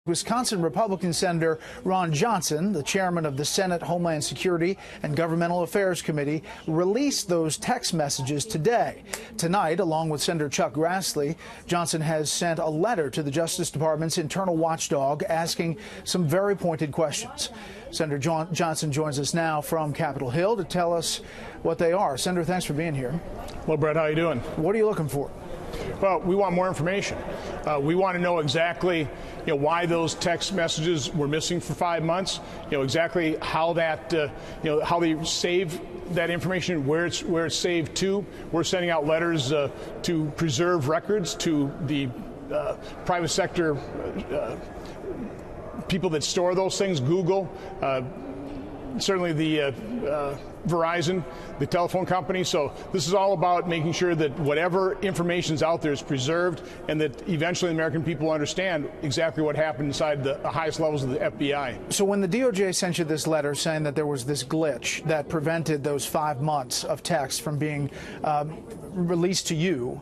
Wisconsin Republican Senator Ron Johnson, the chairman of the Senate Homeland Security and Governmental Affairs Committee, released those text messages today. Tonight, along with Senator Chuck Grassley, Johnson has sent a letter to the Justice Department's internal watchdog asking some very pointed questions. Senator Johnson joins us now from Capitol Hill to tell us what they are. Senator, thanks for being here. Well, Brett, how you doing? What are you looking for? Well, we want more information. We want to know exactly, why those text messages were missing for 5 months. Exactly how that, how they save that information, where it's saved to. We're sending out letters to preserve records to the private sector people that store those things, Google, certainly the Verizon, the telephone company. So this is all about making sure that whatever information is out there is preserved and that eventually the American people understand exactly what happened inside the highest levels of the FBI. So when the DOJ sent you this letter saying that there was this glitch that prevented those 5 months of text from being released to you,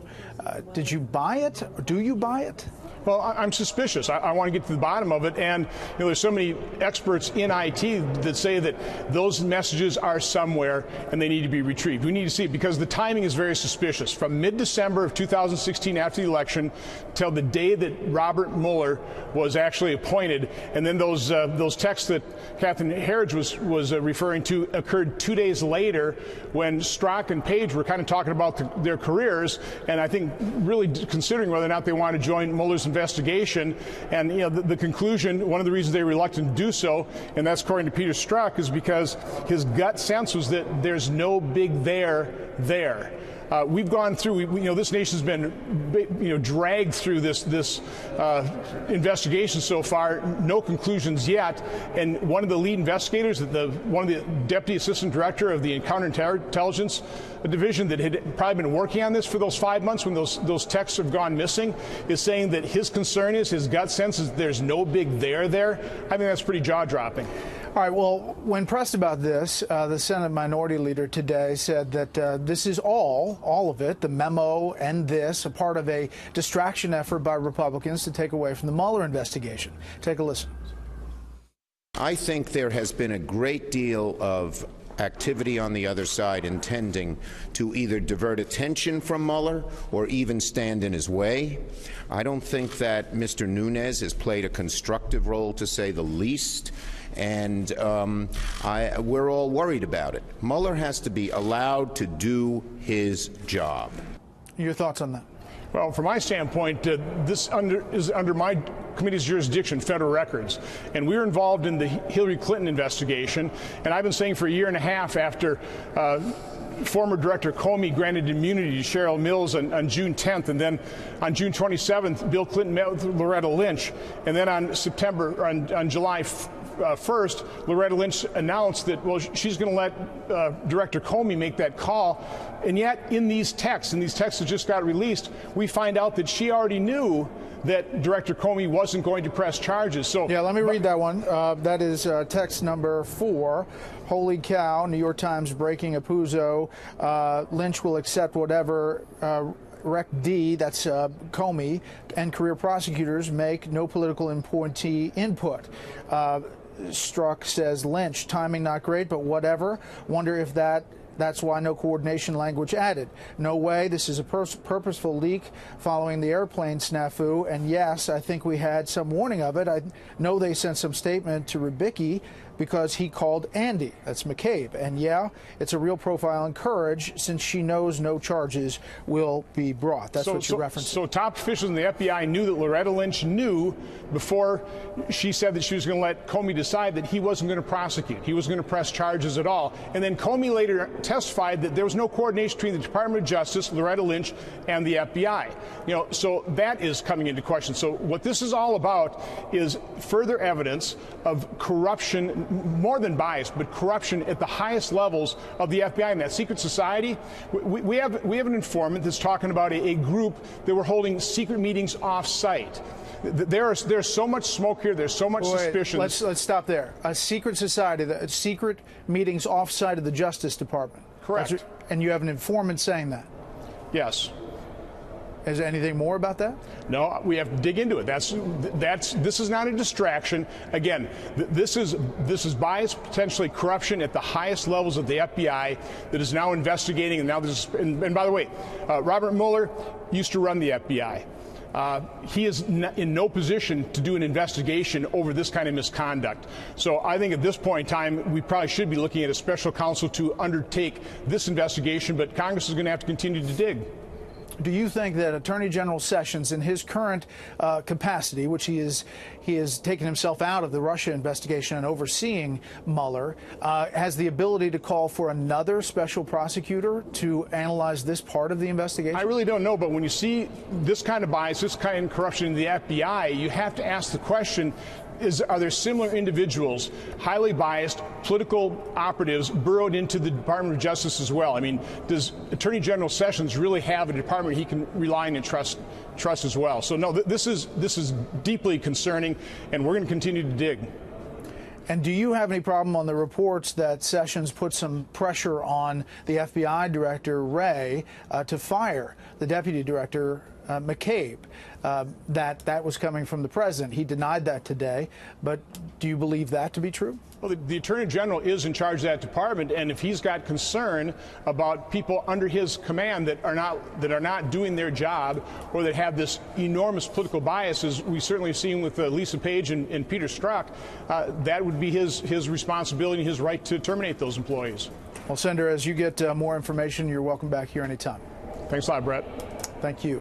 did you buy it? Or do you buy it? Well, I'm suspicious. I want to get to the bottom of it. And there's so many experts in IT that say that those messages are somewhere and they need to be retrieved. We need to see it because the timing is very suspicious. From mid-December of 2016 after the election till the day that Robert Mueller was actually appointed, and then those texts that Catherine Herridge was referring to occurred 2 days later when Strzok and Page were kind of talking about their careers, and I think really considering whether or not they want to join Mueller's investigation. And the conclusion, one of the reasons they were reluctant to do so, and that's according to Peter Strzok, is because his gut sense was that there's no big there. We've gone through, this nation's been, dragged through this investigation so far. No conclusions yet. And one of the lead investigators, one of the deputy assistant director of the counterintelligence division that had probably been working on this for those 5 months when those texts have gone missing, is saying that his concern is, his gut sense is there's no big there. I think that's pretty jaw-dropping. All right, well, when pressed about this, the Senate Minority Leader today said that this is all of it, the memo and this, a part of a distraction effort by Republicans to take away from the Mueller investigation. Take a listen. I think there has been a great deal of activity on the other side intending to either divert attention from Mueller or even stand in his way. I don't think that Mr. Nunes has played a constructive role, to say the least. And we're all worried about it. Mueller has to be allowed to do his job. Your thoughts on that? Well, from my standpoint, this is under my committee's jurisdiction, federal records. And we were involved in the Hillary Clinton investigation. And I've been saying for a year and a half after former Director Comey granted immunity to Cheryl Mills on June 10th, and then on June 27th, Bill Clinton met with Loretta Lynch. And then on July 1st, Loretta Lynch announced that, well, she's going to let Director Comey make that call. And yet, in these texts that just got released, we find out that she already knew that Director Comey wasn't going to press charges. So yeah, let me read that one. That is text number 4. Holy cow, New York Times breaking Apuzzo. Lynch will accept whatever Rec D, that's Comey, and career prosecutors make no political appointee input. Strzok says Lynch, timing not great, but whatever. Wonder if that's why no coordination language added. No way. This is a purposeful leak following the airplane snafu. And yes, I think we had some warning of it. I know they sent some statement to Rybicki because he called Andy. That's McCabe. And yeah, it's a real profile in courage since she knows no charges will be brought. That's what you're referencing. So top officials in the FBI knew that Loretta Lynch knew before she said that she was going to let Comey decide that he wasn't going to prosecute. He wasn't going to press charges at all. And then Comey later testified that there was no coordination between the Department of Justice, Loretta Lynch, and the FBI. So that is coming into question. So what this is all about is further evidence of corruption, more than bias, but corruption at the highest levels of the FBI and that secret society. We have an informant that's talking about a group that were holding secret meetings off-site. There's so much smoke here. There's so much suspicion. Let's stop there. A secret society, secret meetings off-site of the Justice Department. Correct. And you have an informant saying that. Yes. Is there anything more about that? No, we have to dig into it. This is not a distraction. Again, this is bias, potentially corruption at the highest levels of the FBI that is now investigating. And now and by the way, Robert Mueller used to run the FBI. He is in no position to do an investigation over this kind of misconduct. So I think at this point in time, we probably should be looking at a special counsel to undertake this investigation, but Congress is going to have to continue to dig. Do you think that Attorney General Sessions, in his current capacity, which he has taken himself out of the Russia investigation and overseeing Mueller, has the ability to call for another special prosecutor to analyze this part of the investigation? I really don't know, but when you see this kind of bias, this kind of corruption in the FBI, you have to ask the question, are there similar individuals, highly biased political operatives, burrowed into the Department of Justice as well? I mean, does Attorney General Sessions really have a department he can rely on and trust as well? So no, this is deeply concerning, and we're going to continue to dig. And do you have any problem on the reports that Sessions put some pressure on the FBI Director Wray to fire the Deputy Director McCabe, that was coming from the president? He denied that today, but do you believe that to be true? Well, the Attorney General is in charge of that department, and if he's got concern about people under his command that are not doing their job, or that have this enormous political bias, as we certainly have seen with Lisa Page and Peter Strzok, that would be his responsibility, his right to terminate those employees. Well, Senator, as you get more information, you're welcome back here anytime. Thanks a lot, Brett. Thank you.